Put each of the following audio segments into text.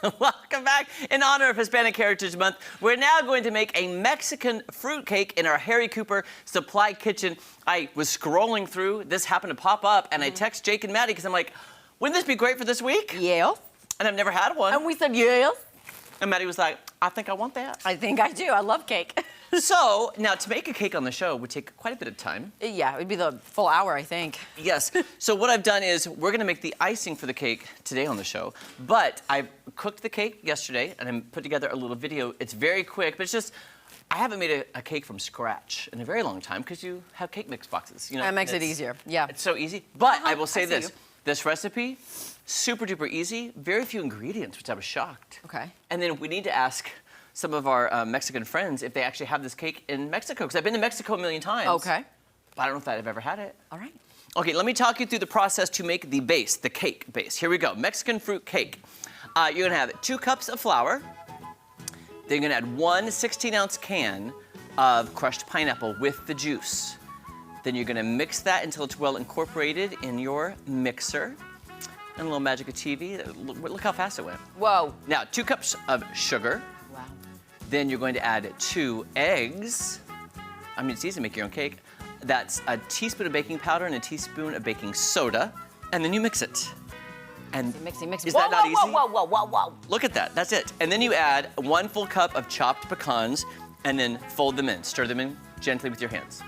Welcome back. In honor of Hispanic Heritage Month, we're now going to make a Mexican fruitcake in our Harry Cooper Supply Kitchen. I was scrolling through, this happened to pop up, and I text Jake and Maddie because I'm like, wouldn't this be great for this week? Yeah. And I've never had one. And we said yes. And Maddie was like, I think I want that. I think I do. I love cake. So, now to make a cake on the show would take quite a bit of time. Yeah, it would be the full hour, I think. Yes. So what I've done is we're gonna make the icing for the cake today on the show. But I cooked the cake yesterday and I put together a little video. It's very quick, but it's just, I haven't made a cake from scratch in a very long time because you have cake mix boxes. You know, That makes it easier. Yeah. It's so easy. But I will say I see this. you. This recipe, super duper easy, very few ingredients, which I was shocked. Okay. And then we need to ask some of our Mexican friends if they actually have this cake in Mexico, because I've been to Mexico a million times. Okay. But I don't know if I've ever had it. All right. Okay, let me talk you through the process to make the base, the cake base. Here we go, Mexican fruit cake. You're gonna have 2 cups of flour. Then you're gonna add 1 16-ounce can of crushed pineapple with the juice. Then you're gonna mix that until it's well incorporated in your mixer. And a little magic of TV, look how fast it went. Whoa. Now, 2 cups of sugar. Wow. Then you're going to add 2 eggs. I mean, it's easy to make your own cake. That's a teaspoon of baking powder and a teaspoon of baking soda. And then you mix it. And Mixing. Is that not easy? Whoa. Look at that, that's it. And then you add 1 full cup of chopped pecans and then fold them in. Stir them in gently with your hands.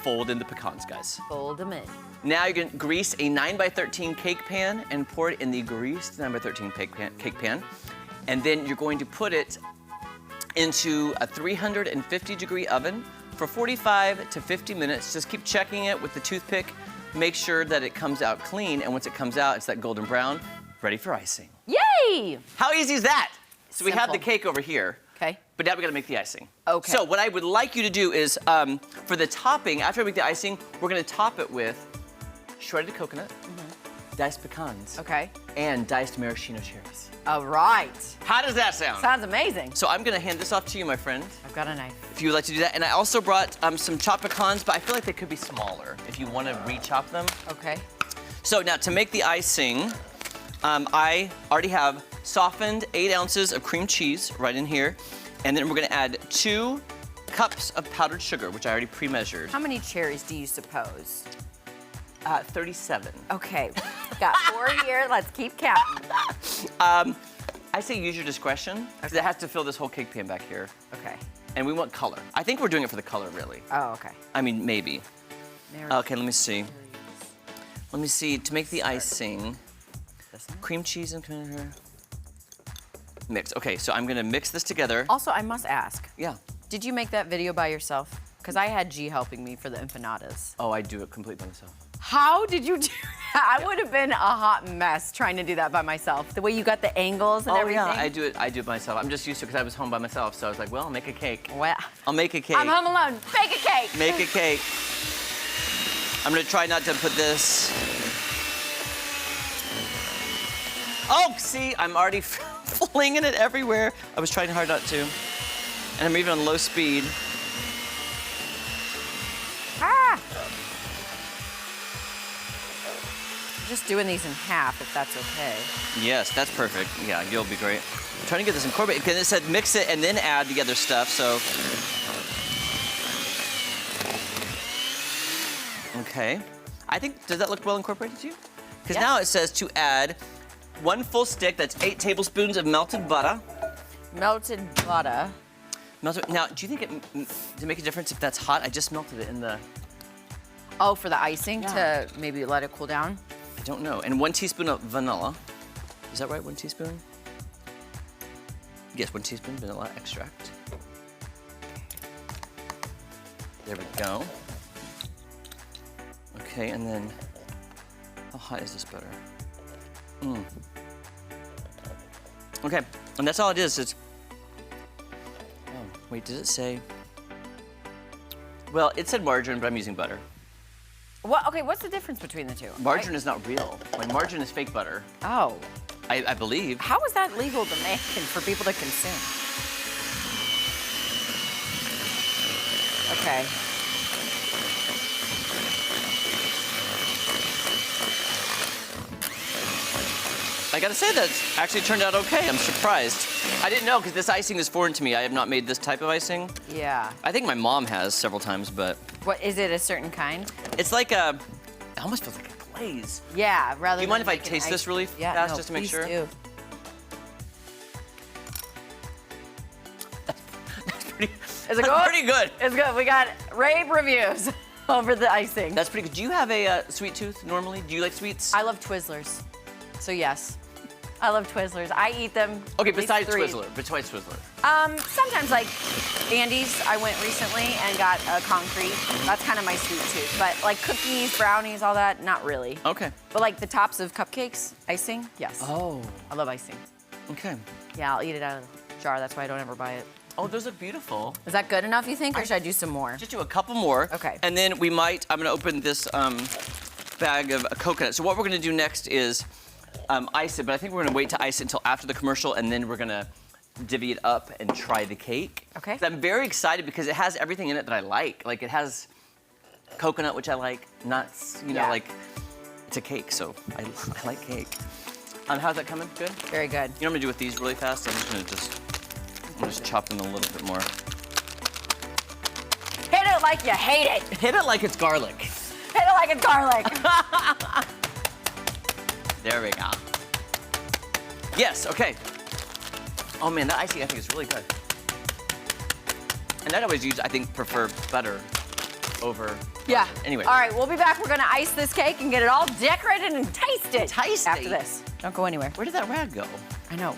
Fold in the pecans, guys. Fold them in. Now you're gonna grease a 9x13 cake pan and pour it in the greased 9x13 cake pan. And then you're going to put it into a 350-degree oven for 45 to 50 minutes. Just keep checking it with the toothpick. Make sure that it comes out clean, and once it comes out, it's that golden brown, ready for icing. Yay! How easy is that? So we have the Simple. cake over here. Okay. But now we gotta make the icing. Okay. So what I would like you to do is, for the topping, after I make the icing, we're gonna top it with shredded coconut, diced pecans, Okay. and diced maraschino cherries. All right. How does that sound? Sounds amazing. So I'm gonna hand this off to you, my friend, I've got a knife. if you would like to do that. And I also brought some chopped pecans, but I feel like they could be smaller if you wanna re-chop them. Okay. So now to make the icing, I already have softened 8 ounces of cream cheese right in here. And then we're gonna add 2 cups of powdered sugar, which I already pre-measured. How many cherries do you suppose? 37. Okay. Got 4 here. Let's keep counting. I say use your discretion, because it has to fill this whole cake pan back here. Okay. And we want color. I think we're doing it for the color, really. Oh, okay. I mean, maybe. There Okay, let me see. Let me see, to make the icing, This one. cream cheese and here. Mix. Okay, so I'm gonna mix this together. Also, I must ask, Yeah. did you make that video by yourself? Because I had G helping me for the empanadas. Oh, I do it completely by myself. How did you do that? I would have been a hot mess trying to do that by myself. The way you got the angles and everything. Oh yeah, I do it myself. I'm just used to it because I was home by myself, so I was like, well, I'll make a cake. Well, I'll make a cake. I'm home alone. Bake a cake. Make a cake. I'm gonna try not to put this. Oh, see, I'm already flinging it everywhere. I was trying hard not to. And I'm even on low speed. Ah! Just doing these in half, if that's okay. Yes, that's perfect. Yeah, you'll be great. I'm trying to get this incorporated, because it said mix it and then add the other stuff, so. Okay. I think, does that look well incorporated to you? Because now it says to add 1 full stick, that's 8 tablespoons of melted butter. Melted butter. Now, do you think to make a difference if that's hot? I just melted it in the, Oh, for the icing Yeah. to maybe let it cool down? I don't know. And 1 teaspoon of vanilla. Is that right, 1 teaspoon? Yes, 1 teaspoon vanilla extract. There we go. Okay, and then, how hot is this butter? Okay, and that's all it is. It's, oh, wait, did it say? Well, it said margarine, but I'm using butter. What? Okay, what's the difference between the two? Margarine is not real. Like, margarine is fake butter, Oh. I believe. How is that legal to make and for people to consume? Okay. I gotta say that actually turned out okay. I'm surprised. I didn't know because this icing is foreign to me. I have not made this type of icing. Yeah. I think my mom has several times, but What is it? A certain kind? it's like a. It almost feels like a glaze. Yeah. Rather. Do you mind than if I making taste ice- this really yeah, fast no, just to make please sure? Do. Is it That's good? pretty good. It's good. We got rave reviews over the icing. That's pretty good. Do you have a sweet tooth normally? Do you like sweets? I love Twizzlers, so yes, I love Twizzlers. I eat them. Okay, at least besides 3. Twizzler. Sometimes like Andy's. I went recently and got a concrete. That's kind of my sweet tooth. But like cookies, brownies, all that, not really. Okay. But like the tops of cupcakes, icing, yes. Oh. I love icing. Okay. Yeah, I'll eat it out of the jar. That's why I don't ever buy it. Oh, those look beautiful. Is that good enough, you think, or should I do some more? Just do a couple more. Okay. And then we might, I'm gonna open this bag of coconut. So what we're gonna do next is ice it, but I think we're gonna wait to ice it until after the commercial, and then we're gonna divvy it up and try the cake. Okay. 'Cause I'm very excited because it has everything in it that I like. Like it has coconut, which I like, nuts, you know, Yeah. like it's a cake, so I like cake. How's that coming? Good? Very good. You know what I'm gonna do with these really fast? I'm gonna just chop them a little bit more. Hit it like you hate it. Hit it like it's garlic. Hit it like it's garlic. There we go. Yes, okay. Oh man, that icing I think is really good. And I'd always use, I think, prefer butter over. Yeah. Anyway. All right, we'll be back. We're gonna ice this cake and get it all decorated and taste it. Taste after it. this. Don't go anywhere. Where did that rag go? I know.